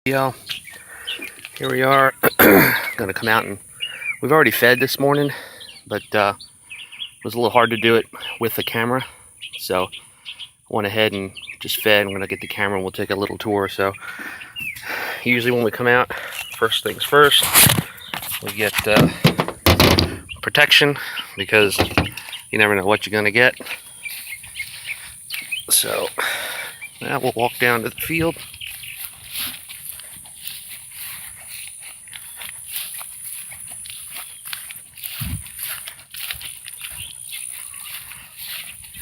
Yeah, here we are. Gonna come out and we've already fed this morning, but it was a little hard to do it with the camera, so I went ahead and just fed. I'm gonna get the camera and we'll take a little tour. So usually when we come out, first things first, we get protection because you never know what you're gonna get. So now we'll walk down to the field.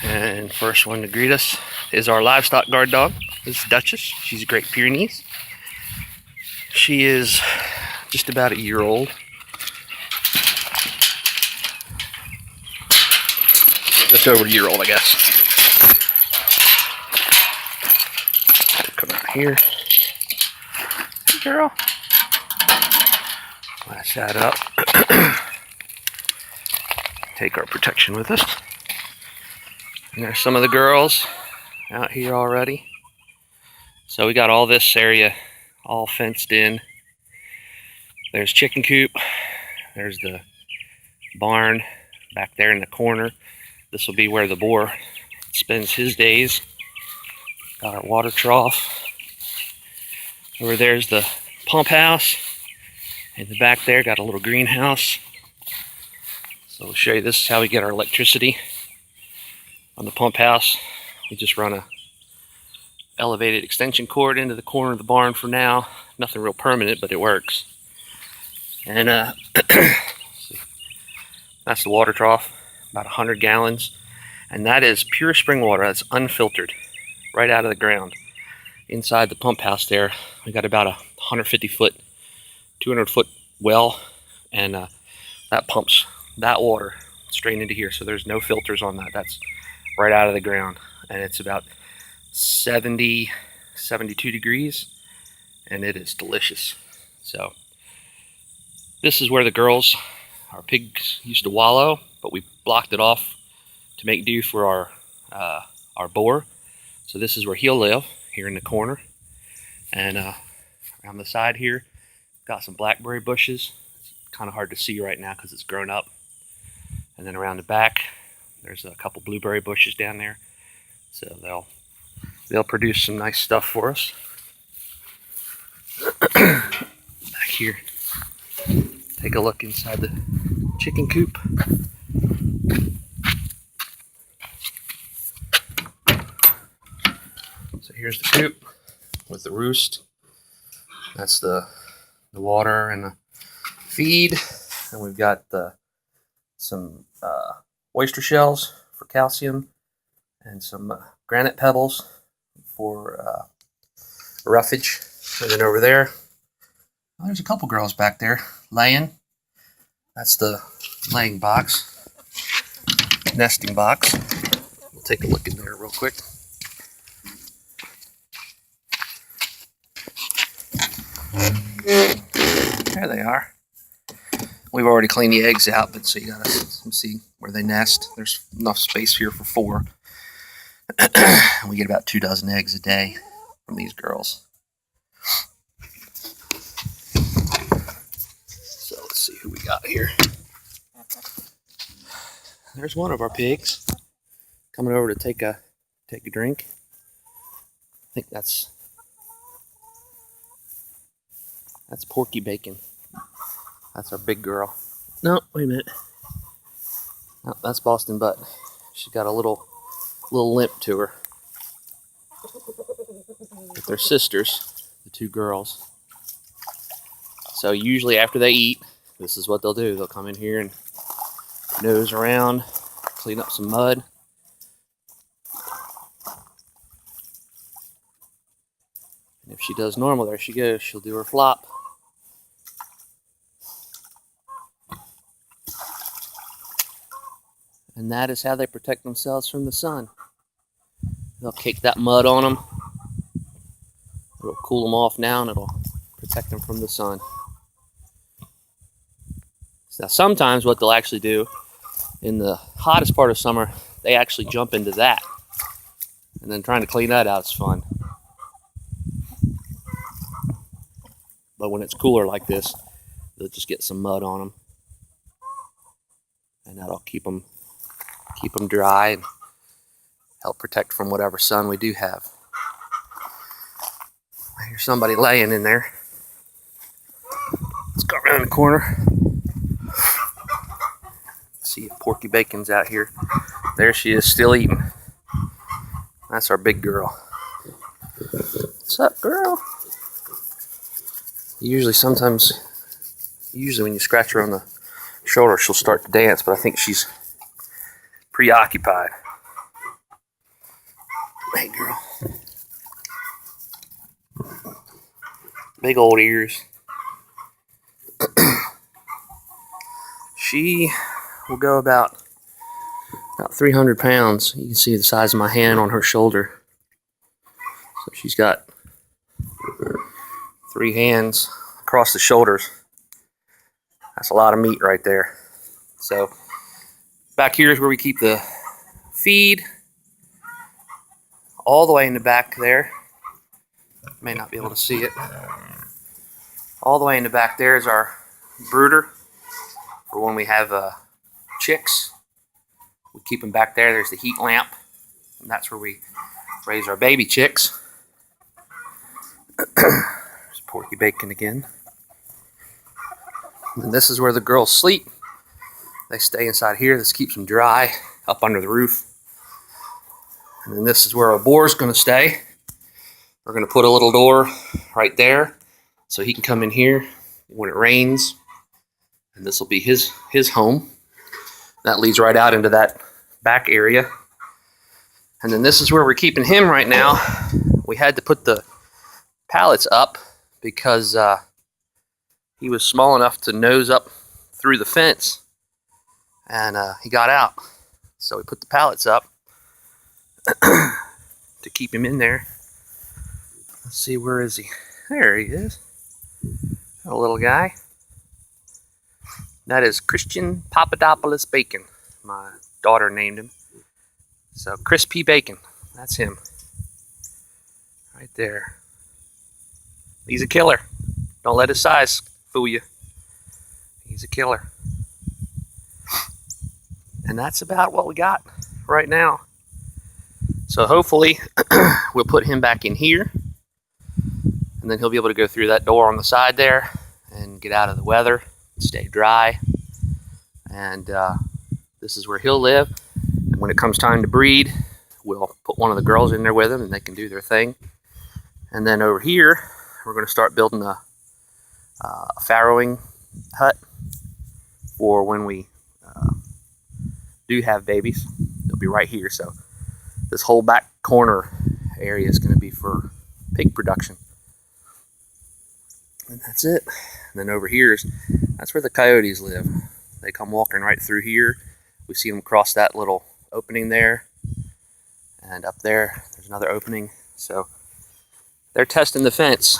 And first one to greet us is our livestock guard dog. This is Duchess. She's a Great Pyrenees. She is just about a year old. Just over a year old, I guess. Come out here. Hey, girl. Lash that up. Take our protection with us. And there's some of the girls out here already. So we got all this area all fenced in. There's chicken coop. There's the barn back there in the corner. This will be where the boar spends his days. Got our water trough. Over there's the pump house. In the back there, got a little greenhouse. So we'll show you, this is how we get our electricity. On the pump house, we just run a elevated extension cord into the corner of the barn for now. Nothing real permanent, but it works. And that's the water trough, about 100 gallons. And that is pure spring water, that's unfiltered, right out of the ground. Inside the pump house there, we got about a 150-foot, 200-foot well, and that pumps that water straight into here. So there's no filters on that. That's right out of the ground, and it's about 70, 72 degrees, and it is delicious. So this is where the girls, our pigs, used to wallow, but we blocked it off to make do for our boar. So this is where he'll live, here in the corner. And around the side here, got some blackberry bushes. It's kind of hard to see right now because it's grown up. And then around the back, there's a couple blueberry bushes down there. So they'll produce some nice stuff for us. Back here, take a look inside the chicken coop. So here's the coop with the roost. That's the water and the feed. And we've got some oyster shells for calcium and some granite pebbles for roughage. And then over there, there's a couple girls back there laying. That's the laying box, nesting box. We'll take a look in there real quick. There they are. We've already cleaned the eggs out, but so you gotta see where they nest. There's enough space here for 4. We get about 2 dozen eggs a day from these girls. So let's see who we got here. There's one of our pigs coming over to take a drink. I think that's Porky Bacon. That's our big girl. No, wait a minute. No, that's Boston Butt. She's got a little limp to her. But they're sisters, the 2 girls. So usually after they eat, this is what they'll do. They'll come in here and nose around, clean up some mud. And if she does normal, there she goes. She'll do her flop. And that is how they protect themselves from the sun. They'll kick that mud on them. It'll cool them off now, and it'll protect them from the sun. Now, sometimes what they'll actually do in the hottest part of summer, they actually jump into that. And then trying to clean that out is fun. But when it's cooler like this, they'll just get some mud on them, and that'll keep them dry and help protect from whatever sun we do have. I hear somebody laying in there. Let's go around the corner. See if Porky Bacon's out here. There she is, still eating. That's our big girl. What's up, girl? Usually when you scratch her on the shoulder, she'll start to dance, but I think she's preoccupied. Hey, girl. Big old ears. She will go about 300 pounds. You can see the size of my hand on her shoulder. So she's got 3 hands across the shoulders. That's a lot of meat right there. So back here is where we keep the feed. All the way in the back there. May not be able to see it. All the way in the back there is our brooder for when we have chicks. We keep them back there. There's the heat lamp, and that's where we raise our baby chicks. There's Porky Bacon again. And this is where the girls sleep. They stay inside here. This keeps them dry up under the roof. And then this is where our boar's going to stay. We're going to put a little door right there so he can come in here when it rains. And this will be his home. That leads right out into that back area. And then this is where we're keeping him right now. We had to put the pallets up because he was small enough to nose up through the fence. And he got out. So we put the pallets up to keep him in there. Let's see, where is he? There he is. A little guy. That is Christian Papadopoulos Bacon. My daughter named him. So Chris P. Bacon. That's him. Right there. He's a killer. Don't let his size fool you. He's a killer. And that's about what we got right now. So hopefully we'll put him back in here. And then he'll be able to go through that door on the side there and get out of the weather, stay dry. And this is where he'll live. And when it comes time to breed, we'll put one of the girls in there with him and they can do their thing. And then over here, we're going to start building a farrowing hut for when we do have babies. They'll be right here. So this whole back corner area is going to be for pig production. And that's it. And then over here that's where the coyotes live. They come walking right through here. We see them cross that little opening there. And up there's another opening. So they're testing the fence.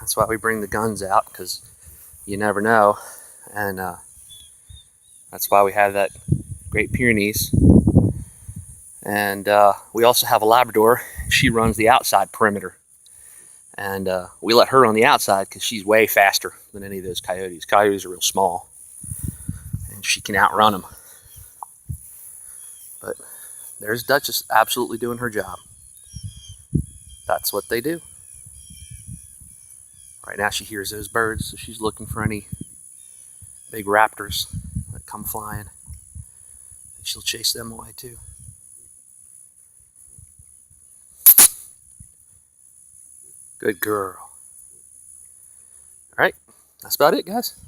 That's why we bring the guns out, because you never know. And that's why we have that Great Pyrenees. And we also have a Labrador. She runs the outside perimeter. And we let her on the outside because she's way faster than any of those coyotes. Coyotes are real small. And she can outrun them. But there's Duchess absolutely doing her job. That's what they do. Right now she hears those birds, so she's looking for any big raptors that come flying. And she'll chase them away too. Good girl. All right, that's about it, guys.